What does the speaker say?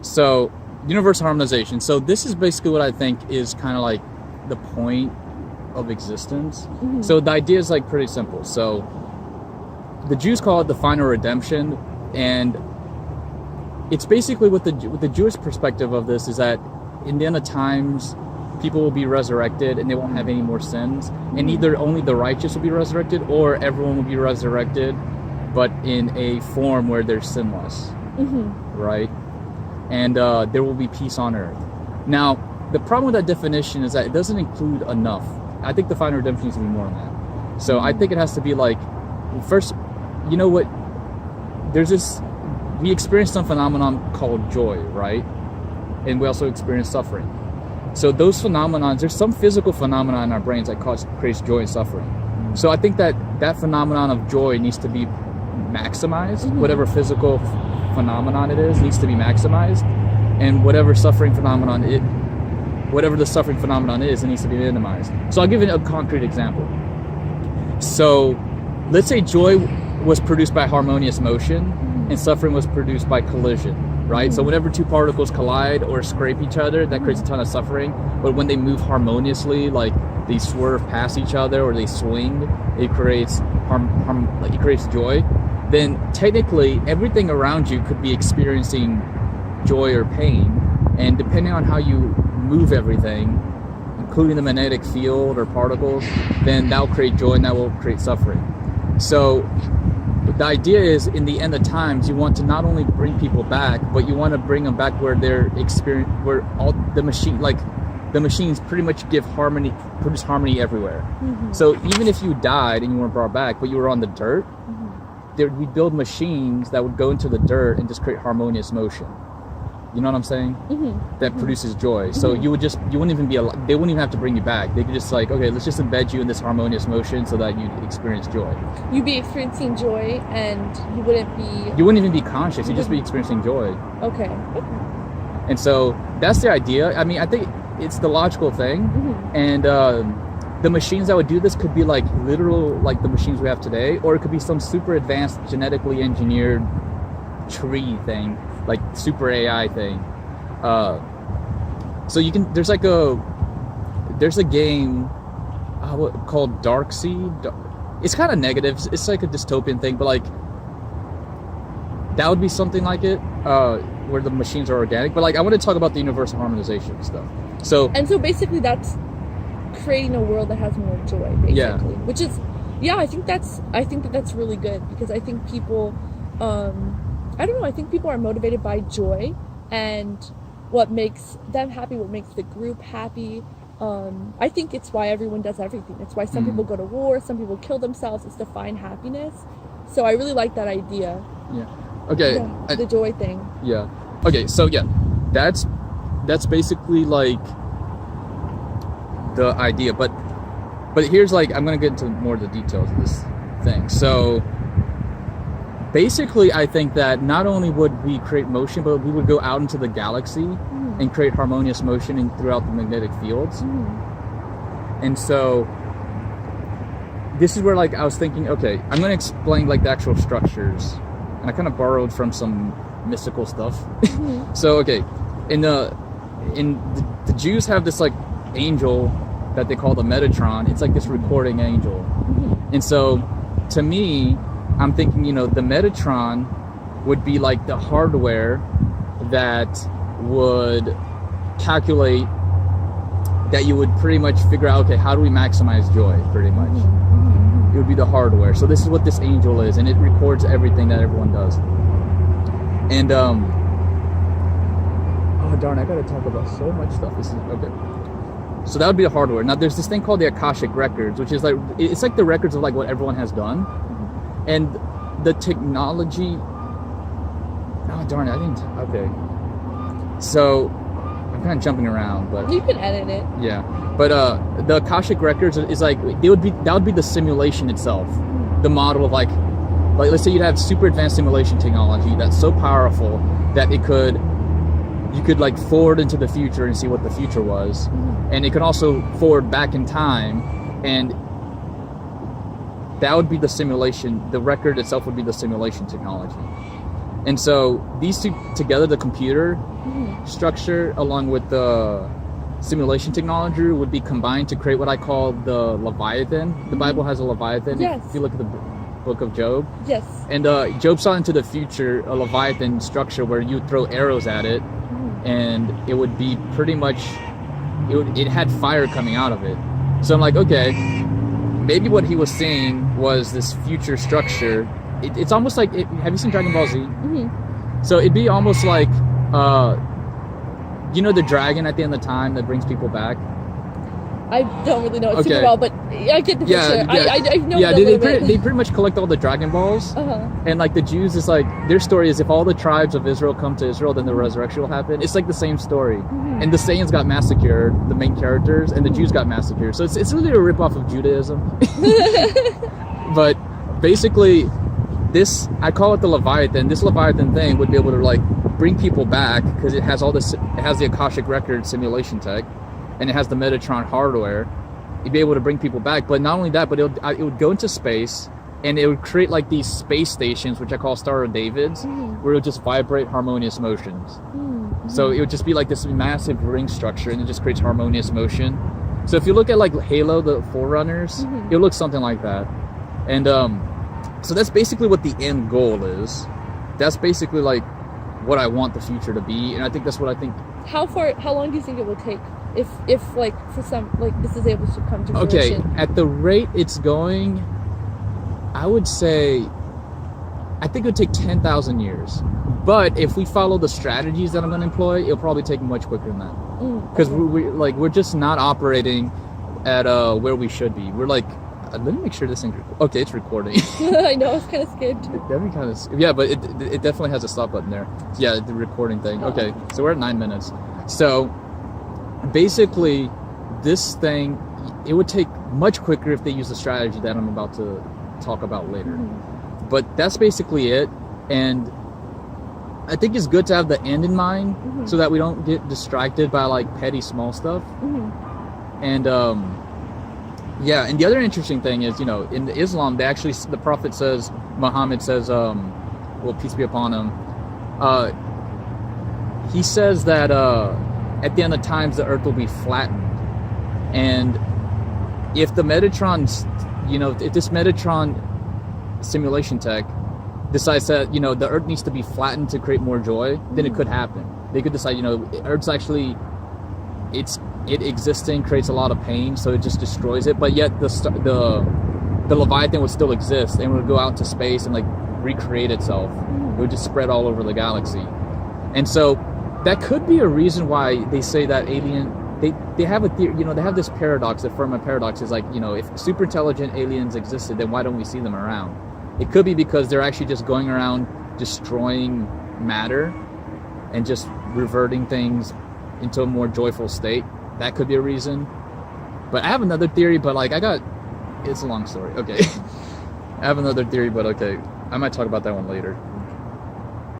So universal harmonization. So this is basically what I think is kind of like the point of existence. So the idea is like pretty simple. So the Jews call it the final redemption, and it's basically with the Jewish perspective of this is that in the end of times, people will be resurrected and they won't have any more sins, and either only the righteous will be resurrected or everyone will be resurrected, but in a form where they're sinless, right? And there will be peace on earth. Now, the problem with that definition is that it doesn't include enough. I think the final redemption needs to be more than that. So I think it has to be like, first, you know what? We experience some phenomenon called joy, right? And we also experience suffering. So those phenomenons, there's some physical phenomenon in our brains that creates joy and suffering. So I think that phenomenon of joy needs to be maximized. Whatever physical phenomenon it is needs to be maximized, and whatever the suffering phenomenon is, it needs to be minimized. So I'll give you a concrete example. So let's say joy was produced by harmonious motion and suffering was produced by collision, right? So whenever two particles collide or scrape each other, that creates a ton of suffering. But when they move harmoniously, like they swerve past each other or they swing, it creates it creates joy. Then technically everything around you could be experiencing joy or pain, and depending on how you move everything, including the magnetic field or particles, then that will create joy and that will create suffering. So the idea is, in the end of times, you want to not only bring people back, but you want to bring them back where where all the machines pretty much produce harmony everywhere. So even if you died and you weren't brought back, but you were on the dirt, we build machines that would go into the dirt and just create harmonious motion. You know what I'm saying? That produces joy. So they wouldn't even have to bring you back. They could just like, okay, let's just embed you in this harmonious motion so that you experience joy. You'd be experiencing joy, and you wouldn't even be conscious. You'd just be experiencing joy. Okay. And so that's the idea. I mean, I think it's the logical thing. And the machines that would do this could be like literal, like the machines we have today, or it could be some super advanced genetically engineered tree thing, like super AI thing. So you can, there's a game called Dark Seed. It's kind of negative. It's like a dystopian thing, but like that would be something like it, where the machines are organic. But like, I want to talk about the universal harmonization stuff. So basically that's creating a world that has more joy, basically. Which is, I think that's really good, because I think people, I think people are motivated by joy and what makes them happy, what makes the group happy. I think it's why everyone does everything. It's why some people go to war, some people kill themselves. It's to find happiness. So I really like that idea. Okay. The joy thing. Okay, so that's basically like the idea, but here's like, I'm gonna get into more of the details of this thing. So basically, I think that not only would we create motion, but we would go out into the galaxy and create harmonious motion throughout the magnetic fields. And so this is where like I was thinking, okay, I'm gonna explain like the actual structures, and I kind of borrowed from some mystical stuff. So okay, the Jews have this like angel that they call the Metatron. It's like this recording angel. And so to me, I'm thinking, the Metatron would be like the hardware that would calculate, that you would pretty much figure out, okay, how do we maximize joy, pretty much. It would be the hardware. So this is what this angel is, and it records everything that everyone does. And oh darn, I gotta talk about so much stuff. This is okay. So that would be the hardware. Now there's this thing called the Akashic records, which is like, it's like the records of like what everyone has done. And the technology, oh darn it, I didn't, okay. So I'm kind of jumping around, but you can edit it. Yeah, but the Akashic records is like, that would be the simulation itself, the model of like let's say you'd have super advanced simulation technology that's so powerful that you could like forward into the future and see what the future was, and it could also forward back in time, and that would be the simulation. The record itself would be the simulation technology. And so these two together, the computer structure along with the simulation technology would be combined to create what I call the Leviathan. The Bible has a Leviathan. Yes. If you look at the book of Job. Yes. And Job saw into the future a Leviathan structure where you throw arrows at it, and it would be pretty much, it had fire coming out of it. So I'm like, okay, maybe what he was seeing was this future structure. It's almost like, have you seen Dragon Ball Z? So it'd be almost like, you know, the dragon at the end of the time that brings people back? I don't really know it super well, but I get the picture. I know it a little bit. They pretty much collect all the Dragon Balls. And like the Jews is like, their story is if all the tribes of Israel come to Israel, then the resurrection will happen. It's like the same story. And the Saiyans got massacred, the main characters, and the Jews got massacred. So it's really a ripoff of Judaism. But basically, this, I call it the Leviathan. This Leviathan thing would be able to like bring people back because it has all this, it has the Akashic record simulation tech, and it has the Metatron hardware. You'd be able to bring people back, but not only that, but it would go into space, and it would create like these space stations, which I call Star of Davids, where it would just vibrate harmonious motions. So it would just be like this massive ring structure, and it just creates harmonious motion. So if you look at like Halo, the Forerunners, it looks something like that. And so that's basically what the end goal is. That's basically like what I want the future to be, and I think that's what I think. How long do you think it will take if like for some, like this is able to come to fruition? Okay, at the rate it's going, I would say, I think it would take 10,000 years. But if we follow the strategies that I'm going to employ, it'll probably take much quicker than that. Because we're just not operating at where we should be. We're like, let me make sure this thing's okay, it's recording. I know, I was kind of scared too. That'd be kind of, yeah, but it definitely has a stop button there. Yeah, the recording thing. Okay, so we're at 9 minutes. So basically, this thing, it would take much quicker if they use the strategy that I'm about to talk about later. But that's basically it. And I think it's good to have the end in mind so that we don't get distracted by like petty small stuff. And yeah, and the other interesting thing is, you know, in Islam, they actually, the Prophet says, Muhammad says, well, peace be upon him, he says that at the end of times, the earth will be flattened. And if the Metatron, you know, if this Metatron simulation tech decides that, you know, the earth needs to be flattened to create more joy, then it could happen. They could decide, you know, earth's actually, it existing creates a lot of pain, so it just destroys it. But yet the Leviathan would still exist, and would go out into space and like recreate itself. It would just spread all over the galaxy. And so that could be a reason why they say that alien. They have a theory, you know, they have this paradox. The Fermat paradox is like, you know, if super intelligent aliens existed, then why don't we see them around? It could be because they're actually just going around destroying matter and just reverting things into a more joyful state. That could be a reason. But I have another theory, but like it's a long story. Okay. I have another theory, but okay. I might talk about that one later.